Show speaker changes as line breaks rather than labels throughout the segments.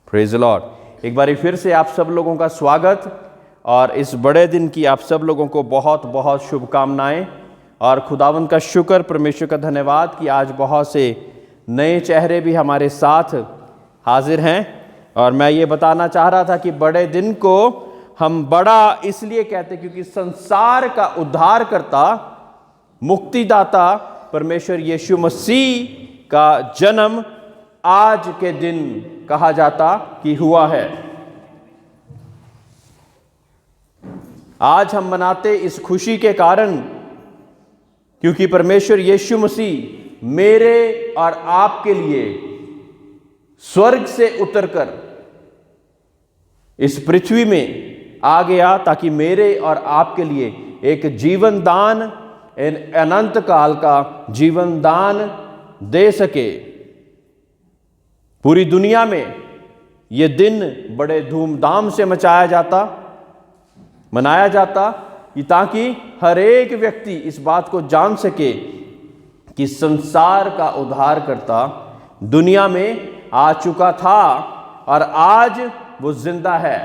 Praise the Lord. एक बारी फिर से आप सब लोगों का स्वागत और इस बड़े दिन की आप सब लोगों को बहुत बहुत शुभकामनाएं और खुदावंद का शुक्र, परमेश्वर का धन्यवाद कि आज बहुत से नए चेहरे भी हमारे साथ हाजिर हैं। और मैं ये बताना चाह रहा था कि बड़े दिन को हम बड़ा इसलिए कहते क्योंकि संसार का उद्धारकर्ता, मुक्तिदाता परमेश्वर यीशु मसीह का जन्म आज के दिन कहा जाता कि हुआ है। आज हम मनाते इस खुशी के कारण क्योंकि परमेश्वर यीशु मसीह मेरे और आपके लिए स्वर्ग से उतरकर इस पृथ्वी में आ गया ताकि मेरे और आपके लिए एक जीवन दान, अनंत काल का जीवन दान दे सके। पूरी दुनिया में ये दिन बड़े धूमधाम से मनाया जाता कि ताकि हर एक व्यक्ति इस बात को जान सके कि संसार का उद्धारकर्ता दुनिया में आ चुका था और आज वो जिंदा है।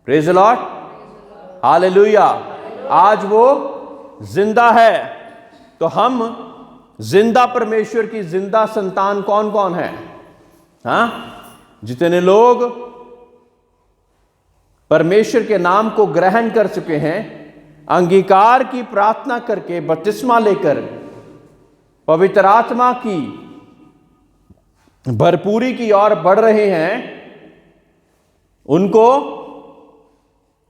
Praise the Lord, hallelujah. आज वो जिंदा है। तो हम जिंदा परमेश्वर की जिंदा संतान कौन कौन है? हाँ, जितने लोग परमेश्वर के नाम को ग्रहण कर चुके हैं, अंगीकार की प्रार्थना करके बपतिस्मा लेकर पवित्र आत्मा की भरपूरी की ओर बढ़ रहे हैं, उनको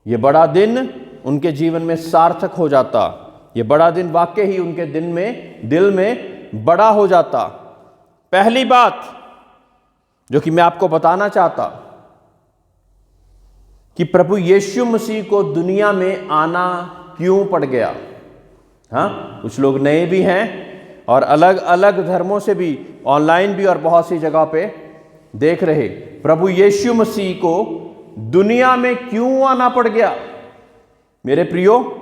ये बड़ा दिन उनके जीवन में सार्थक हो जाता। ये बड़ा दिन वाकई ही उनके दिल में बड़ा हो जाता। पहली बात जो कि मैं आपको बताना चाहता कि प्रभु यीशु मसीह को दुनिया में आना क्यों पड़ गया। हाँ, कुछ लोग नए भी हैं और अलग अलग धर्मों से भी, ऑनलाइन भी और बहुत सी जगह पे देख रहे। प्रभु यीशु मसीह को दुनिया में क्यों आना पड़ गया? मेरे प्रियो,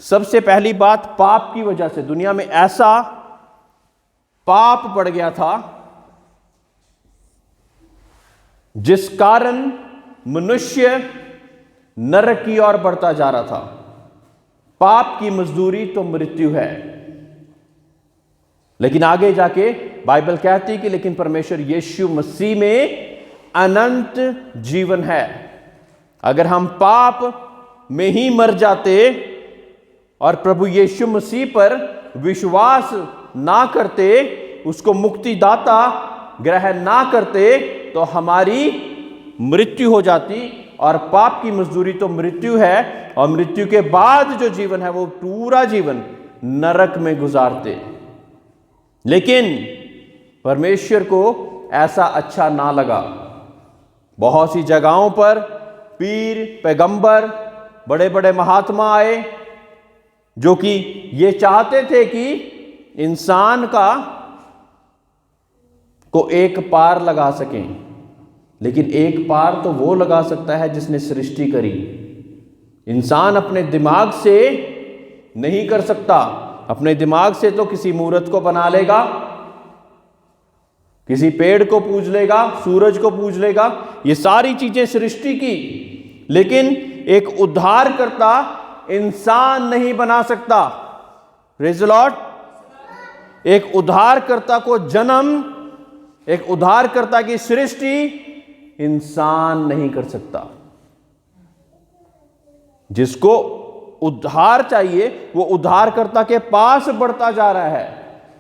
सबसे पहली बात पाप की वजह से। दुनिया में ऐसा पाप बढ़ गया था जिस कारण मनुष्य नरक की ओर बढ़ता जा रहा था। पाप की मजदूरी तो मृत्यु है, लेकिन आगे जाके बाइबल कहती कि लेकिन परमेश्वर यीशु मसीह में अनंत जीवन है। अगर हम पाप में ही मर जाते और प्रभु यीशु मसीह पर विश्वास ना करते, उसको मुक्तिदाता ग्रहण ना करते, तो हमारी मृत्यु हो जाती। और पाप की मजदूरी तो मृत्यु है, और मृत्यु के बाद जो जीवन है वो पूरा जीवन नरक में गुजारते। लेकिन परमेश्वर को ऐसा अच्छा ना लगा। बहुत सी जगहों पर पीर, पैगंबर, बड़े बड़े महात्मा आए जो कि ये चाहते थे कि इंसान को एक पार लगा सकें। लेकिन एक पार तो वो लगा सकता है जिसने सृष्टि करी। इंसान अपने दिमाग से नहीं कर सकता। अपने दिमाग से तो किसी मूर्त को बना लेगा, किसी पेड़ को पूज लेगा, सूरज को पूज लेगा, ये सारी चीजें सृष्टि की। लेकिन एक उद्धारकर्ता इंसान नहीं बना सकता। Praise the Lord. एक उद्धारकर्ता को जन्म, एक उद्धारकर्ता की सृष्टि इंसान नहीं कर सकता। जिसको उद्धार चाहिए वो उद्धारकर्ता के पास बढ़ता जा रहा है।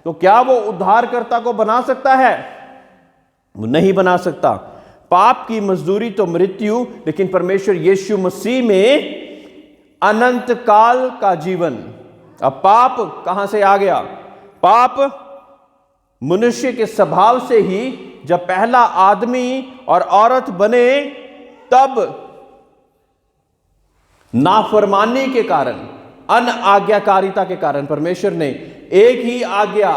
तो क्या वो उद्धारकर्ता को बना सकता है? वो नहीं बना सकता। पाप की मजदूरी तो मृत्यु, लेकिन परमेश्वर यीशु मसीह में अनंत काल का जीवन। अब पाप कहां से आ गया? पाप मनुष्य के स्वभाव से ही, जब पहला आदमी और औरत बने तब नाफरमानी के कारण, अनआज्ञाकारिता के कारण परमेश्वर ने एक ही आज्ञा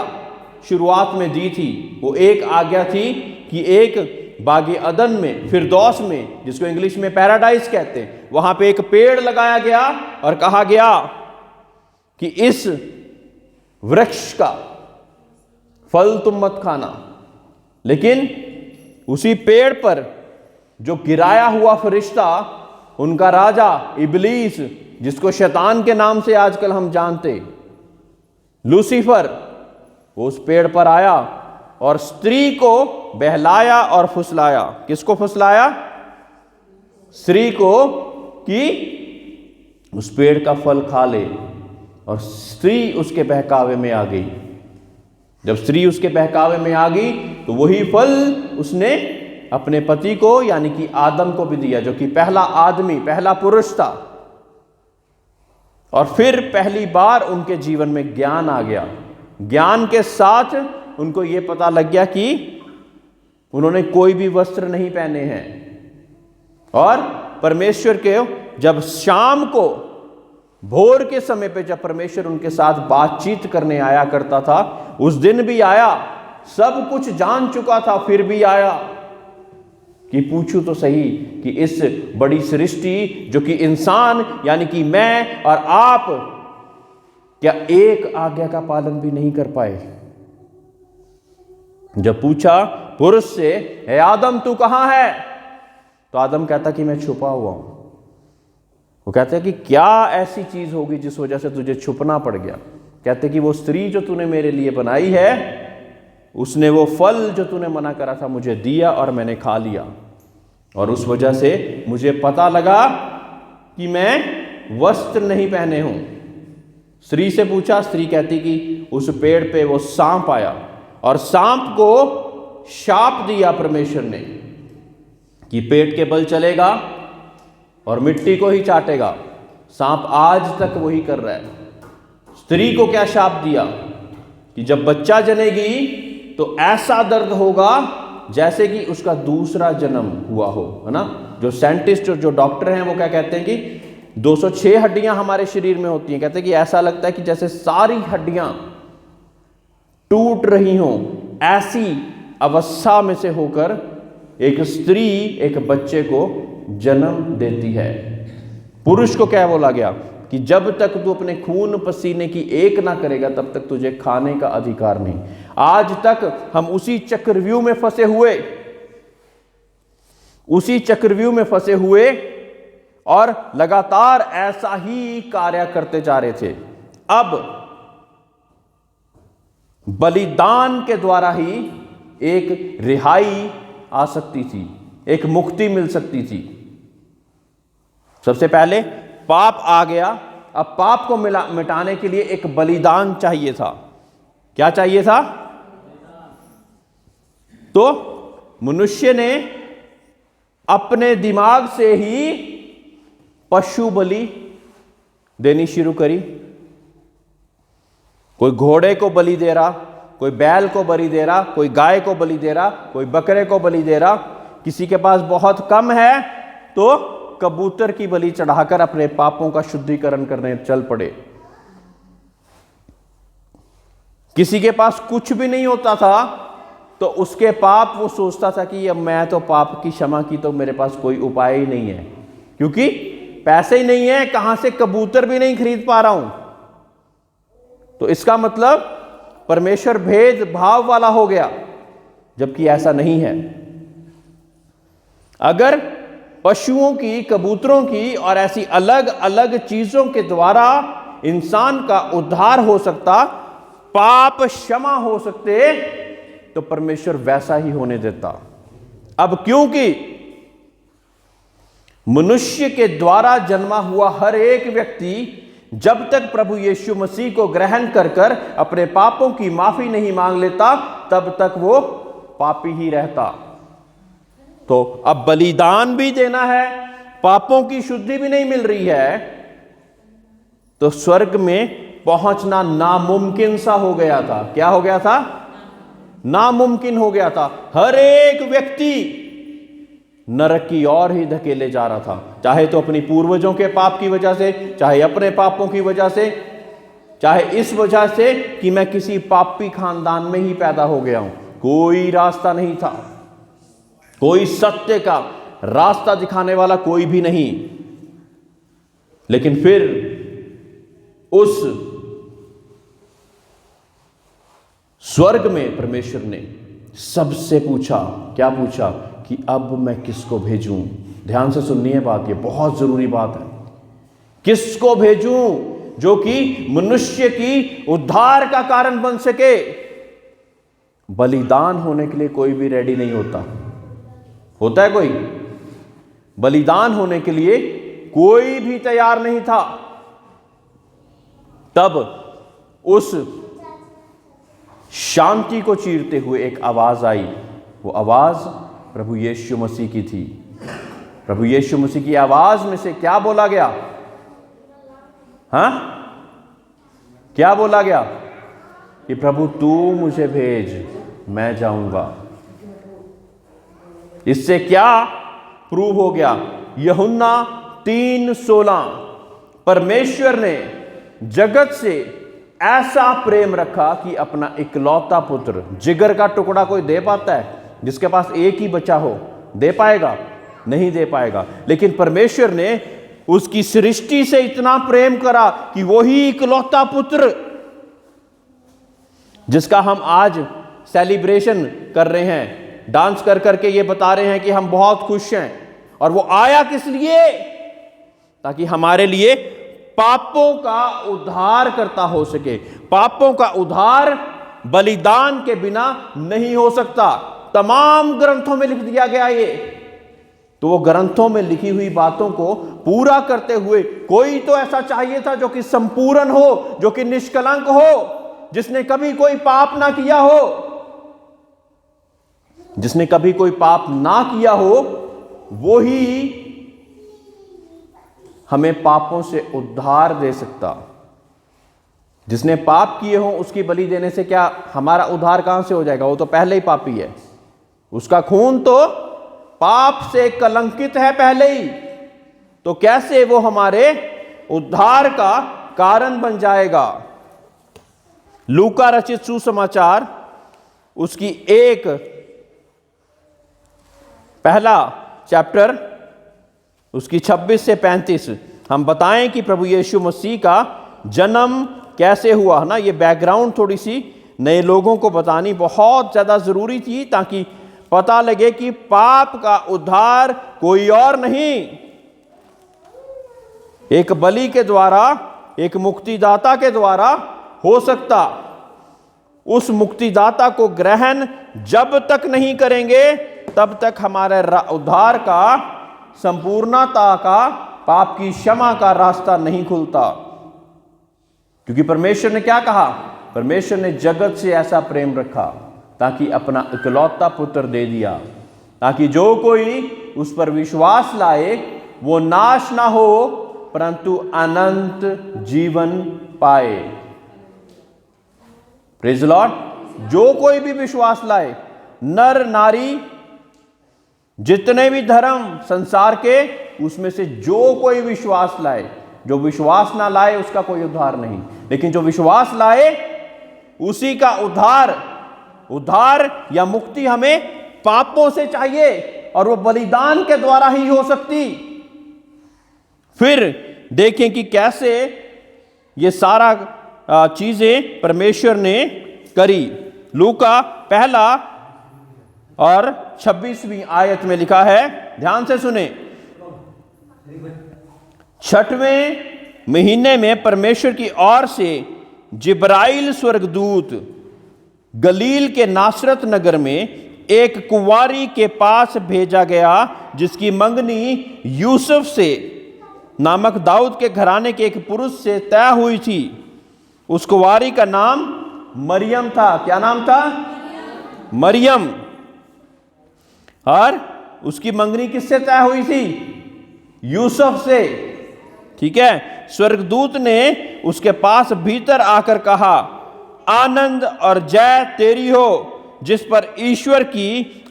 शुरुआत में दी थी। वो एक आज्ञा थी कि एक बागे अदन में, फिरदौस में, जिसको इंग्लिश में पैराडाइज कहते हैं, वहां पे एक पेड़ लगाया गया और कहा गया कि इस वृक्ष का फल तुम मत खाना। लेकिन उसी पेड़ पर जो गिराया हुआ फरिश्ता, उनका राजा इबलीस, जिसको शैतान के नाम से आजकल हम जानते, लूसीफर, वो उस पेड़ पर आया और स्त्री को बहलाया और फुसलाया। किसको फुसलाया? स्त्री को, कि उस पेड़ का फल खा ले। और स्त्री उसके बहकावे में आ गई। जब स्त्री उसके बहकावे में आ गई तो वही फल उसने अपने पति को, यानी कि आदम को भी दिया, जो कि पहला आदमी, पहला पुरुष था। और फिर पहली बार उनके जीवन में ज्ञान आ गया। ज्ञान के साथ उनको यह पता लग गया कि उन्होंने कोई भी वस्त्र नहीं पहने हैं। और परमेश्वर के जब शाम को, भोर के समय पे जब परमेश्वर उनके साथ बातचीत करने आया करता था, उस दिन भी आया, सब कुछ जान चुका था, फिर भी आया कि पूछूं तो सही कि इस बड़ी सृष्टि जो कि इंसान यानी कि मैं और आप, क्या एक आज्ञा का पालन भी नहीं कर पाए? जब पूछा पुरुष से, हे आदम तू कहां है? तो आदम कहता कि मैं छुपा हुआ हूं। वो कहते हैं कि क्या ऐसी चीज होगी जिस वजह से तुझे छुपना पड़ गया? कहते कि वो स्त्री जो तूने मेरे लिए बनाई है, उसने वो फल जो तूने मना करा था मुझे दिया और मैंने खा लिया। और उस वजह से मुझे पता लगा कि मैं वस्त्र नहीं पहने हूं। स्त्री से पूछा, स्त्री कहती कि उस पेड़ पे वो सांप आया और सांप को शाप दिया परमेश्वर ने कि पेट के बल चलेगा और मिट्टी को ही चाटेगा। सांप आज तक वही कर रहा है। स्त्री को क्या शाप दिया कि जब बच्चा जनेगी तो ऐसा दर्द होगा जैसे कि उसका दूसरा जन्म हुआ हो, है ना। जो साइंटिस्ट और जो डॉक्टर हैं वो क्या कहते हैं कि 206 हड्डियां हमारे शरीर में होती हैं। कहते हैं कि ऐसा लगता है कि जैसे सारी हड्डियां टूट रही हों। ऐसी अवस्था में से होकर एक स्त्री एक बच्चे को जन्म देती है। पुरुष को क्या बोला गया कि जब तक तू अपने खून पसीने की एक ना करेगा तब तक तुझे खाने का अधिकार नहीं। आज तक हम उसी चक्रव्यूह में फंसे हुए और लगातार ऐसा ही कार्य करते जा रहे थे। अब बलिदान के द्वारा ही एक रिहाई आ सकती थी, एक मुक्ति मिल सकती थी। सबसे पहले पाप आ गया। अब पाप को मिटाने के लिए एक बलिदान चाहिए था। क्या चाहिए था? तो मनुष्य ने अपने दिमाग से ही पशु बलि देनी शुरू करी। कोई घोड़े को बलि दे रहा, कोई बैल को बलि दे रहा, कोई गाय को बलि दे रहा, कोई बकरे को बलि दे रहा। किसी के पास बहुत कम है तो कबूतर की बलि चढ़ाकर अपने पापों का शुद्धिकरण करने चल पड़े। किसी के पास कुछ भी नहीं होता था तो उसके पाप वो सोचता था कि अब मैं तो पाप की क्षमा की तो मेरे पास कोई उपाय ही नहीं है, क्योंकि पैसे ही नहीं है, कहां से कबूतर भी नहीं खरीद पा रहा हूं। तो इसका मतलब परमेश्वर भेदभाव वाला हो गया, जबकि ऐसा नहीं है। अगर पशुओं की, कबूतरों की और ऐसी अलग अलग चीजों के द्वारा इंसान का उद्धार हो सकता, पाप क्षमा हो सकते, तो परमेश्वर वैसा ही होने देता। अब क्योंकि मनुष्य के द्वारा जन्मा हुआ हर एक व्यक्ति जब तक प्रभु यीशु मसीह को ग्रहण कर कर अपने पापों की माफी नहीं मांग लेता, तब तक वो पापी ही रहता। तो अब बलिदान भी देना है, पापों की शुद्धि भी नहीं मिल रही है, तो स्वर्ग में पहुंचना नामुमकिन सा हो गया था। क्या हो गया था? नामुमकिन हो गया था। हर एक व्यक्ति नरक की ओर ही धकेले जा रहा था, चाहे तो अपनी पूर्वजों के पाप की वजह से, चाहे अपने पापों की वजह से, चाहे इस वजह से कि मैं किसी पापी खानदान में ही पैदा हो गया हूं। कोई रास्ता नहीं था, कोई सत्य का रास्ता दिखाने वाला कोई भी नहीं। लेकिन फिर उस स्वर्ग में परमेश्वर ने सबसे पूछा, क्या पूछा? कि अब मैं किसको भेजूं? ध्यान से सुननी है बात, ये बहुत जरूरी बात है। किसको भेजूं जो कि मनुष्य की उद्धार का कारण बन सके? बलिदान होने के लिए कोई भी रेडी नहीं होता। होता है कोई? बलिदान होने के लिए कोई भी तैयार नहीं था। तब उस शांति को चीरते हुए एक आवाज आई। वो आवाज प्रभु यीशु मसीह की थी। प्रभु यीशु मसीह की आवाज में से क्या बोला गया? क्या बोला गया? कि प्रभु तू मुझे भेज, मैं जाऊंगा। इससे क्या प्रूव हो गया? यूहन्ना 3:16, परमेश्वर ने जगत से ऐसा प्रेम रखा कि अपना इकलौता पुत्र, जिगर का टुकड़ा कोई दे पाता है? जिसके पास एक ही बच्चा हो, दे पाएगा? नहीं दे पाएगा। लेकिन परमेश्वर ने उसकी सृष्टि से इतना प्रेम करा कि वही इकलौता पुत्र, जिसका हम आज सेलिब्रेशन कर रहे हैं, डांस कर करके ये बता रहे हैं कि हम बहुत खुश हैं, और वो आया किस लिए? ताकि हमारे लिए पापों का उद्धार करता हो सके। पापों का उद्धार बलिदान के बिना नहीं हो सकता। तमाम ग्रंथों में लिख दिया गया ये। तो वो ग्रंथों में लिखी हुई बातों को पूरा करते हुए कोई तो ऐसा चाहिए था जो कि संपूर्ण हो, जो कि निष्कलंक हो, जिसने कभी कोई पाप ना किया हो। जिसने कभी कोई पाप ना किया हो, वो ही हमें पापों से उद्धार दे सकता। जिसने पाप किए हो उसकी बलि देने से क्या हमारा उद्धार कहां से हो जाएगा? वो तो पहले ही पापी है। उसका खून तो पाप से कलंकित है पहले ही। तो कैसे वो हमारे उद्धार का कारण बन जाएगा? लूका रचित सुसमाचार उसकी पहला चैप्टर उसकी 26 से 35 हम बताएं कि प्रभु यीशु मसीह का जन्म कैसे हुआ ना। ये बैकग्राउंड थोड़ी सी नए लोगों को बतानी बहुत ज़्यादा ज़रूरी थी, ताकि पता लगे कि पाप का उद्धार कोई और नहीं, एक बलि के द्वारा, एक मुक्तिदाता के द्वारा हो सकता। उस मुक्तिदाता को ग्रहण जब तक नहीं करेंगे तब तक हमारे उद्धार का, संपूर्णता का, पाप की क्षमा का रास्ता नहीं खुलता। क्योंकि परमेश्वर ने क्या कहा? परमेश्वर ने जगत से ऐसा प्रेम रखा ताकि अपना इकलौता पुत्र दे दिया, ताकि जो कोई उस पर विश्वास लाए वो नाश ना हो परंतु अनंत जीवन पाए। Praise the Lord. जो कोई भी विश्वास लाए, नर नारी, जितने भी धर्म संसार के, उसमें से जो कोई विश्वास लाए, जो विश्वास ना लाए उसका कोई उद्धार नहीं। लेकिन जो विश्वास लाए उसी का उद्धार या मुक्ति हमें पापों से चाहिए, और वो बलिदान के द्वारा ही हो सकती। फिर देखें कि कैसे ये सारा चीजें परमेश्वर ने करी। लूका पहला और 26वीं आयत में लिखा है, ध्यान से सुने। 6वें महीने में परमेश्वर की ओर से जिब्राइल स्वर्गदूत गलील के नासरत नगर में एक कुंवारी के पास भेजा गया, जिसकी मंगनी यूसुफ से नामक दाऊद के घराने के एक पुरुष से तय हुई थी। उस कुंवारी का नाम मरियम था। क्या नाम था? मरियम। और उसकी मंगनी किससे तय हुई थी? यूसुफ से। ठीक है। स्वर्गदूत ने उसके पास भीतर आकर कहा, आनंद और जय तेरी हो, जिस पर ईश्वर की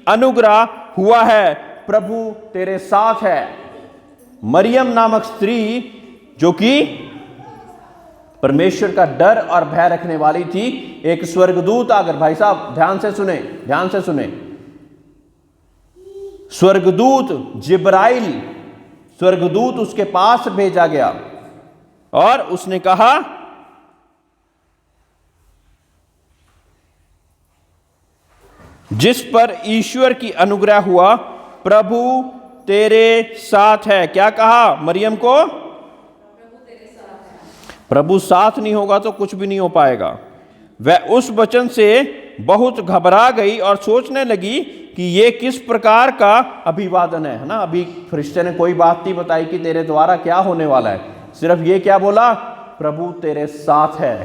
अनुग्रह हुआ है, प्रभु तेरे साथ है। मरियम नामक स्त्री, जो कि परमेश्वर का डर और भय रखने वाली थी, एक स्वर्गदूत आकर, भाई साहब ध्यान से सुने, ध्यान से सुने, स्वर्गदूत जिब्राइल, स्वर्गदूत उसके पास भेजा गया और उसने कहा, जिस पर ईश्वर की अनुग्रह हुआ, प्रभु तेरे साथ है। क्या कहा मरियम को? प्रभु साथ नहीं होगा तो कुछ भी नहीं हो पाएगा। वह उस वचन से बहुत घबरा गई और सोचने लगी कि ये किस प्रकार का अभिवादन है ना। अभी फरिश्ते ने कोई बात नहीं बताई कि तेरे द्वारा क्या होने वाला है, सिर्फ ये क्या बोला, प्रभु तेरे साथ है।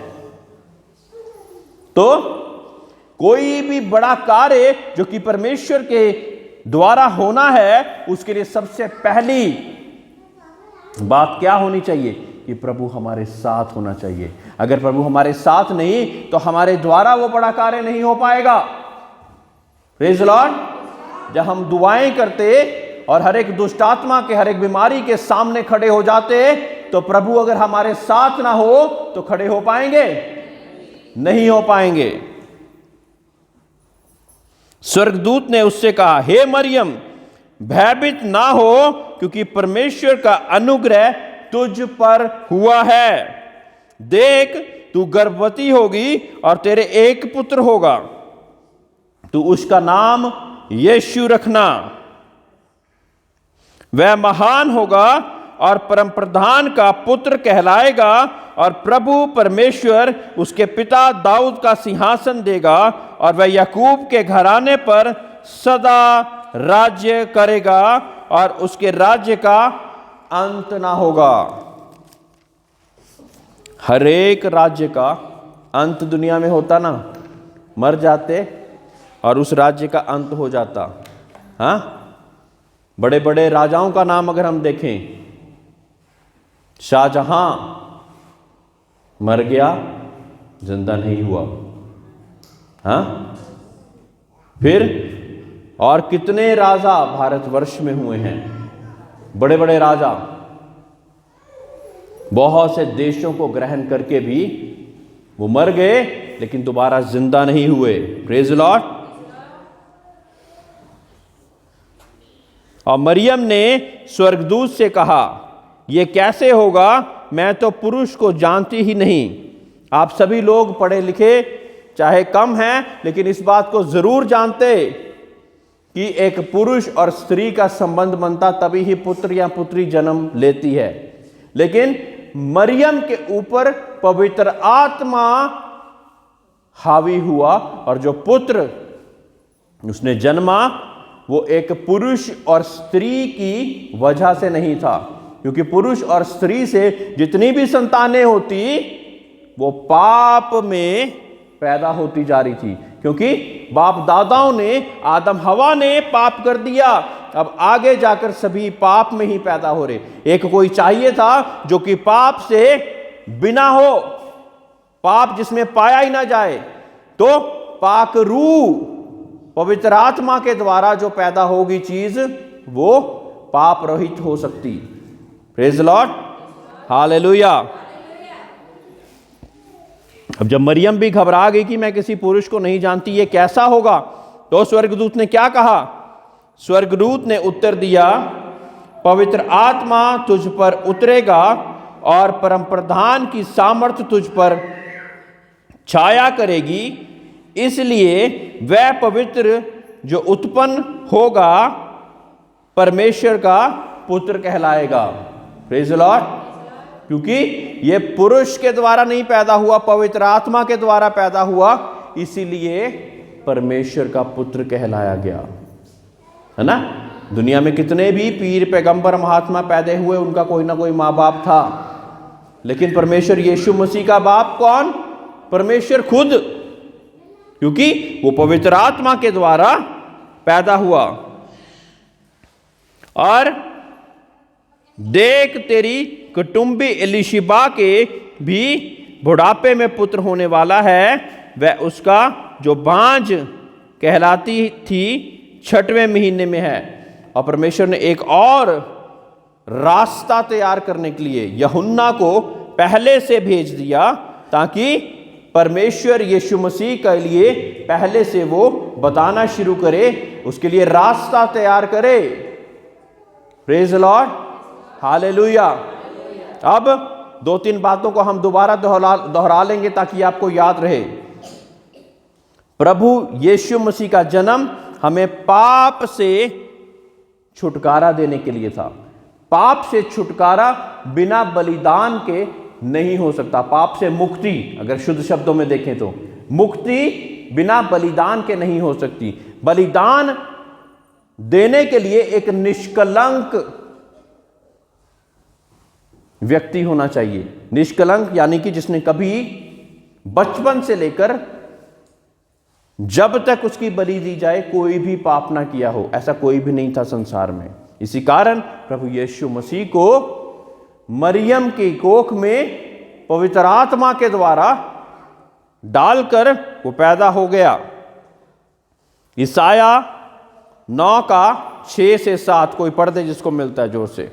तो कोई भी बड़ा कार्य जो कि परमेश्वर के द्वारा होना है, उसके लिए सबसे पहली बात क्या होनी चाहिए कि प्रभु हमारे साथ होना चाहिए। अगर प्रभु हमारे साथ नहीं तो हमारे द्वारा वो बड़ा कार्य नहीं हो पाएगा। Praise the Lord. जब हम दुआएं करते और हर एक दुष्ट आत्मा के, हर एक बीमारी के सामने खड़े हो जाते, तो प्रभु अगर हमारे साथ ना हो तो खड़े हो पाएंगे? नहीं हो पाएंगे। स्वर्गदूत ने उससे कहा, हे मरियम, भयभीत ना हो, क्योंकि परमेश्वर का अनुग्रह तुझ पर हुआ है। देख, तू गर्भवती होगी और तेरे एक पुत्र होगा, तू उसका नाम यीशु रखना। वह महान होगा और परम प्रधान का पुत्र कहलाएगा, और प्रभु परमेश्वर उसके पिता दाऊद का सिंहासन देगा, और वह याकूब के घराने पर सदा राज्य करेगा, और उसके राज्य का अंत ना होगा। हर एक राज्य का अंत दुनिया में होता ना, मर जाते और उस राज्य का अंत हो जाता। हाँ, बड़े बड़े राजाओं का नाम अगर हम देखें, शाहजहां मर गया, जिंदा नहीं हुआ। हाँ, फिर और कितने राजा भारतवर्ष में हुए हैं, बड़े बड़े राजा, बहुत से देशों को ग्रहण करके भी वो मर गए, लेकिन दोबारा जिंदा नहीं हुए। Praise the Lord. और मरियम ने स्वर्गदूत से कहा, यह कैसे होगा, मैं तो पुरुष को जानती ही नहीं। आप सभी लोग पढ़े लिखे चाहे कम हैं, लेकिन इस बात को जरूर जानते कि एक पुरुष और स्त्री का संबंध बनता तभी ही पुत्र या पुत्री जन्म लेती है। लेकिन मरियम के ऊपर पवित्र आत्मा हावी हुआ, और जो पुत्र उसने जन्मा वो एक पुरुष और स्त्री की वजह से नहीं था, क्योंकि पुरुष और स्त्री से जितनी भी संतानें होती वो पाप में पैदा होती जा रही थी, क्योंकि बाप दादाओं ने, आदम हवा ने पाप कर दिया। अब आगे जाकर सभी पाप में ही पैदा हो रहे। एक कोई चाहिए था जो कि पाप से बिना हो, पाप जिसमें पाया ही ना जाए। तो पाक रूह पवित्र आत्मा के द्वारा जो पैदा होगी चीज, वो पाप रहित हो सकती। Praise the Lord, hallelujah. अब जब मरियम भी घबरा गई कि मैं किसी पुरुष को नहीं जानती, ये कैसा होगा, तो स्वर्गदूत ने क्या कहा? स्वर्गदूत ने उत्तर दिया, पवित्र आत्मा तुझ पर उतरेगा और परम प्रधान की सामर्थ तुझ पर छाया करेगी, इसलिए वह पवित्र जो उत्पन्न होगा परमेश्वर का पुत्र कहलाएगा। Praise the Lord. क्योंकि ये पुरुष के द्वारा नहीं पैदा हुआ, पवित्र आत्मा के द्वारा पैदा हुआ, इसीलिए परमेश्वर का पुत्र कहलाया गया, है ना। दुनिया में कितने भी पीर, पैगंबर, महात्मा पैदा हुए, उनका कोई ना कोई माँ बाप था, लेकिन परमेश्वर यीशु मसीह का बाप कौन? परमेश्वर खुद, क्योंकि वो पवित्र आत्मा के द्वारा पैदा हुआ। और देख, तेरी कुटुंबी एलीशिबा के भी बुढ़ापे में पुत्र होने वाला है, वह उसका जो बांझ कहलाती थी 6वें महीने में है। और परमेश्वर ने एक और रास्ता तैयार करने के लिए यूहन्ना को पहले से भेज दिया, ताकि परमेश्वर यीशु मसीह के लिए पहले से वो बताना शुरू करे, उसके लिए रास्ता तैयार करे। Praise the Lord, hallelujah. अब 2-3 बातों को हम दोबारा दोहरा लेंगे ताकि आपको याद रहे। प्रभु यीशु मसीह का जन्म हमें पाप से छुटकारा देने के लिए था। पाप से छुटकारा बिना बलिदान के नहीं हो सकता। पाप से मुक्ति, अगर शुद्ध शब्दों में देखें तो मुक्ति बिना बलिदान के नहीं हो सकती। बलिदान देने के लिए एक निष्कलंक व्यक्ति होना चाहिए। निष्कलंक यानी कि जिसने कभी बचपन से लेकर जब तक उसकी बलि दी जाए कोई भी पाप ना किया हो, ऐसा कोई भी नहीं था संसार में। इसी कारण प्रभु यीशु मसीह को मरियम की कोख में पवित्र आत्मा के द्वारा डालकर वो पैदा हो गया। ईसाया 9 का 6 से 7 कोई पढ़ दे जिसको मिलता है जोर से।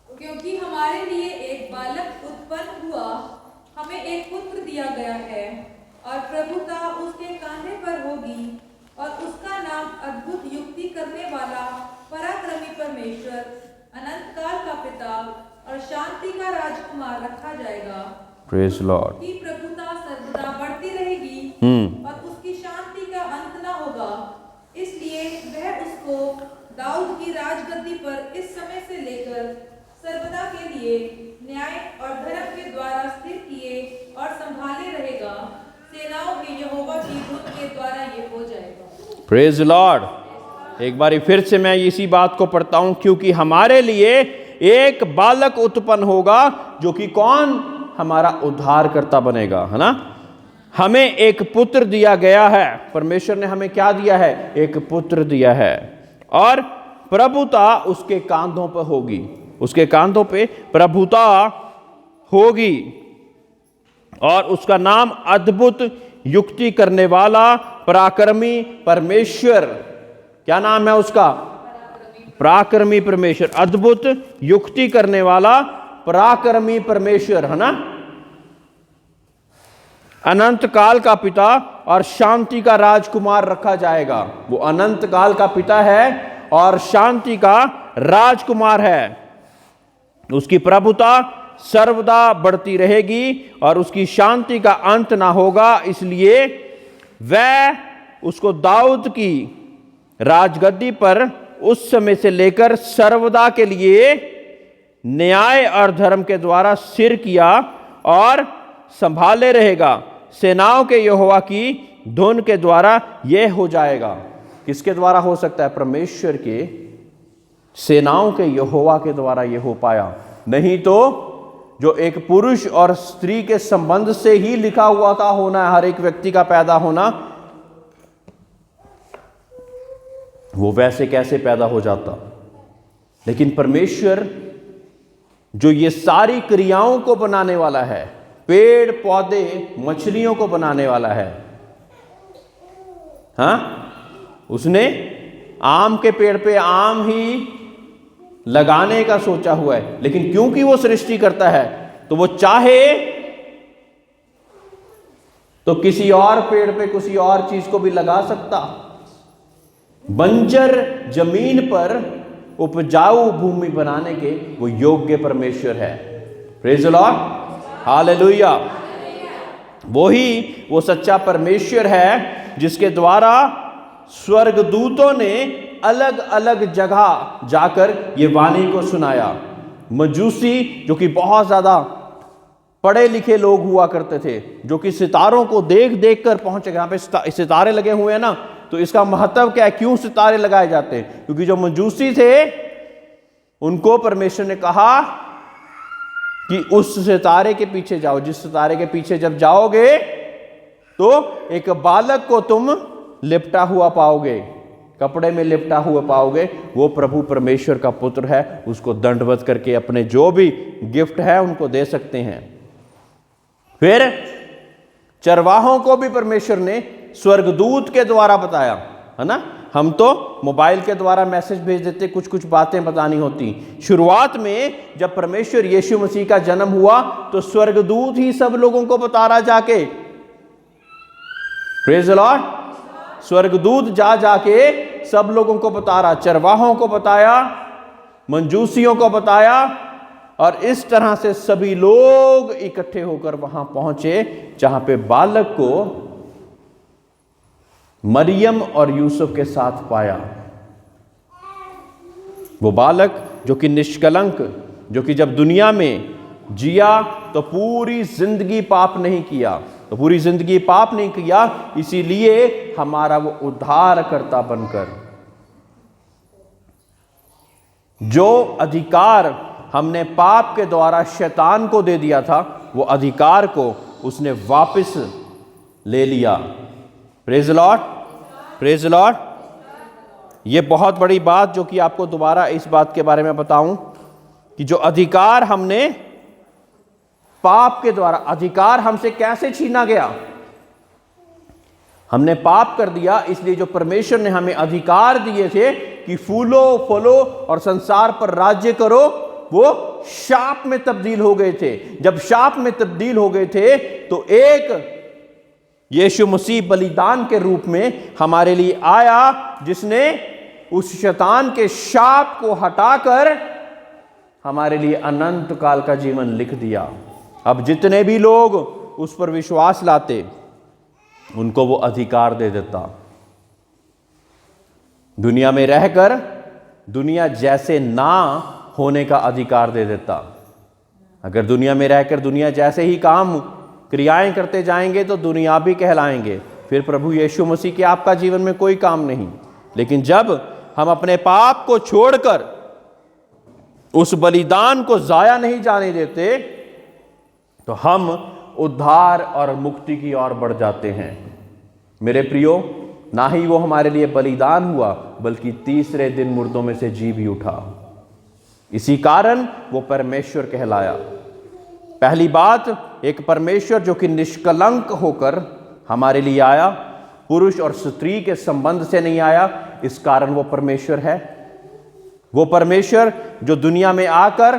क्योंकि हमारे लिए एक बालक उत्पन्न हुआ, हमें एक पुत्र दिया गया है और प्रभुता उसके कांधे पर होगी और उसका नाम अद्भुत युक्ति करने वाला, पराक्रमी परमेश्वर, अनंत काल का पिता और शांति का राजकुमार रखा जाएगा।
Praise Lord.
की प्रभुता सर्वदा बढ़ती रहेगी और उसकी शांति का अंत न होगा। इसलिए वह उसको दाऊद की राजगद्दी पर इस समय से लेकर सर्वदा के लिए न्याय और धर्म के द्वारा स्थिर किए और संभाले रहेगा। सेनाओं के यहोवा की धुन के द्वारा ये हो जाएगा।
Praise Lord. एक बारी फिर से मैं इसी बात को पढ़ता हूं, क्योंकि हमारे लिए एक बालक उत्पन्न होगा जो कि कौन? हमारा उद्धारकर्ता बनेगा, है ना। हमें एक पुत्र दिया गया है। परमेश्वर ने हमें क्या दिया है? एक पुत्र दिया है और प्रभुता उसके कांधों पर होगी। उसके कांधों पे प्रभुता होगी और उसका नाम अद्भुत युक्ति करने वाला, पराक्रमी परमेश्वर। क्या नाम है उसका? पराक्रमी परमेश्वर, अद्भुत युक्ति करने वाला पराक्रमी परमेश्वर, है ना। अनंत काल का पिता और शांति का राजकुमार रखा जाएगा। वो अनंत काल का पिता है और शांति का राजकुमार है। उसकी प्रभुता सर्वदा बढ़ती रहेगी और उसकी शांति का अंत ना होगा। इसलिए वह उसको दाऊद की राजगद्दी पर उस समय से लेकर सर्वदा के लिए न्याय और धर्म के द्वारा सिर किया और संभाले रहेगा। सेनाओं के यहोवा की धुन के द्वारा यह हो जाएगा। किसके द्वारा हो सकता है? परमेश्वर के सेनाओं के यहोवा के द्वारा यह हो पाया। नहीं तो जो एक पुरुष और स्त्री के संबंध से ही लिखा हुआ था होना है, हर एक व्यक्ति का पैदा होना, वो वैसे कैसे पैदा हो जाता। लेकिन परमेश्वर जो ये सारी क्रियाओं को बनाने वाला है, पेड़ पौधे मछलियों को बनाने वाला है, हाँ, उसने आम के पेड़ पे आम ही लगाने का सोचा हुआ है। लेकिन क्योंकि वो सृष्टि करता है तो वो चाहे तो किसी और पेड़ पे किसी और चीज को भी लगा सकता। बंजर जमीन पर उपजाऊ भूमि बनाने के वो योग्य परमेश्वर है। Praise the Lord, hallelujah. वो सच्चा परमेश्वर है जिसके द्वारा स्वर्गदूतों ने अलग अलग जगह जाकर ये वाणी को सुनाया। मजूसी जो कि बहुत ज्यादा पढ़े लिखे लोग हुआ करते थे, जो कि सितारों को देख देख कर पहुंचे। यहां पे सितारे लगे हुए हैं ना, तो इसका महत्व क्या है? क्यों सितारे लगाए जाते हैं? क्योंकि जो मजूसी थे उनको परमेश्वर ने कहा कि उस सितारे के पीछे जाओ। जिस सितारे के पीछे जब जाओगे तो एक बालक को तुम लिपटा हुआ पाओगे, कपड़े में लिपटा हुआ पाओगे। वो प्रभु परमेश्वर का पुत्र है। उसको दंडवत करके अपने जो भी गिफ्ट है उनको दे सकते हैं। फिर चरवाहों को भी परमेश्वर ने स्वर्गदूत के द्वारा बताया, है ना। हम तो मोबाइल के द्वारा मैसेज भेज देते, कुछ कुछ बातें बतानी होती। शुरुआत में जब परमेश्वर यीशु मसीह का जन्म हुआ तो स्वर्गदूत ही सब लोगों को बता रहा जाके। Praise the Lord. स्वर्गदूत जाके सब लोगों को बता रहा। चरवाहों को बताया, मंजूसियों को बताया, और इस तरह से सभी लोग इकट्ठे होकर वहां पहुंचे जहां पे बालक को मरियम और यूसुफ के साथ पाया। वो बालक जो कि निष्कलंक, जो कि जब दुनिया में जिया तो पूरी जिंदगी पाप नहीं किया, इसीलिए हमारा वो उद्धारकर्ता बनकर जो अधिकार हमने पाप के द्वारा शैतान को दे दिया था, वो अधिकार को उसने वापस ले लिया। Praise Lord, praise Lord. ये बहुत बड़ी बात जो कि आपको दोबारा इस बात के बारे में बताऊं कि जो अधिकार हमने पाप के द्वारा, अधिकार हमसे कैसे छीना गया। हमने पाप कर दिया, इसलिए जो परमेश्वर ने हमें अधिकार दिए थे कि फूलो फलो और संसार पर राज्य करो, वो शाप में तब्दील हो गए थे। जब शाप में तब्दील हो गए थे तो एक यीशु मसीह बलिदान के रूप में हमारे लिए आया, जिसने उस शैतान के शाप को हटाकर हमारे लिए अनंत काल का जीवन लिख दिया। अब जितने भी लोग उस पर विश्वास लाते, उनको वो अधिकार दे देता, दुनिया में रहकर दुनिया जैसे ना होने का अधिकार दे देता। अगर दुनिया में रहकर दुनिया जैसे ही काम क्रियाएं करते जाएंगे तो दुनियावी कहलाएंगे, फिर प्रभु यीशु मसीह के आपका जीवन में कोई काम नहीं। लेकिन जब हम अपने पाप को छोड़कर उस बलिदान को जाया नहीं जाने देते, तो हम उद्धार और मुक्ति की ओर बढ़ जाते हैं। मेरे प्रियो, ना ही वो हमारे लिए बलिदान हुआ, बल्कि तीसरे दिन मुर्दों में से जी भी उठा। इसी कारण वो परमेश्वर कहलाया। पहली बात, एक परमेश्वर जो कि निष्कलंक होकर हमारे लिए आया, पुरुष और स्त्री के संबंध से नहीं आया, इस कारण वो परमेश्वर है। वो परमेश्वर जो दुनिया में आकर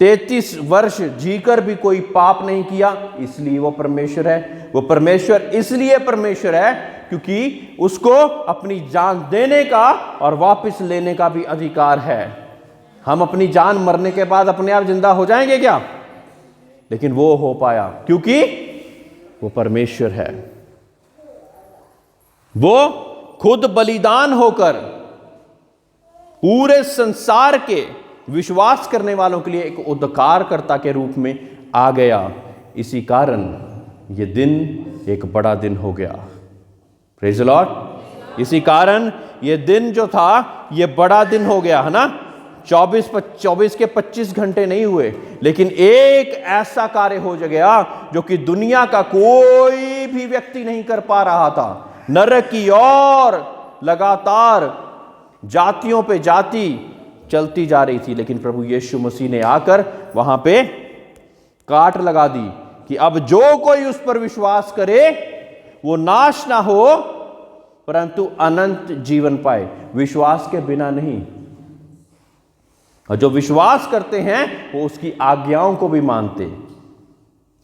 33 वर्ष जीकर भी कोई पाप नहीं किया, इसलिए वो परमेश्वर है। वो परमेश्वर इसलिए परमेश्वर है क्योंकि उसको अपनी जान देने का और वापस लेने का भी अधिकार है। हम अपनी जान मरने के बाद अपने आप जिंदा हो जाएंगे क्या? लेकिन वो हो पाया क्योंकि वो परमेश्वर है। वो खुद बलिदान होकर पूरे संसार के विश्वास करने वालों के लिए एक उद्धारकर्ता के रूप में आ गया। इसी कारण ये दिन एक बड़ा दिन हो गया। Praise the Lord. इसी कारण ये दिन जो था ये बड़ा दिन हो गया, है ना। 24 के 25 घंटे नहीं हुए, लेकिन एक ऐसा कार्य हो गया जो कि दुनिया का कोई भी व्यक्ति नहीं कर पा रहा था। नरक की ओर लगातार जातियों पे जाति चलती जा रही थी, लेकिन प्रभु यीशु मसीह ने आकर वहां पे काट लगा दी कि अब जो कोई उस पर विश्वास करे वो नाश ना हो परंतु अनंत जीवन पाए। विश्वास के बिना नहीं। और जो विश्वास करते हैं वो उसकी आज्ञाओं को भी मानते।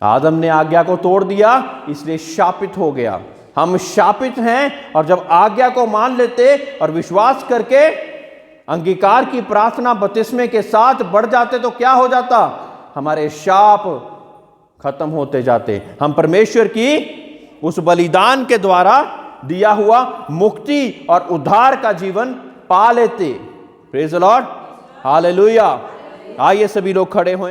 आदम ने आज्ञा को तोड़ दिया, इसलिए शापित हो गया। हम शापित हैं, और जब आज्ञा को मान लेते और विश्वास करके अंगीकार की प्रार्थना बपतिस्मे के साथ बढ़ जाते तो क्या हो जाता? हमारे शाप खत्म होते जाते। हम परमेश्वर की उस बलिदान के द्वारा दिया हुआ मुक्ति और उद्धार का जीवन पा लेते। Praise the Lord, hallelujah. आइए सभी लोग खड़े हों।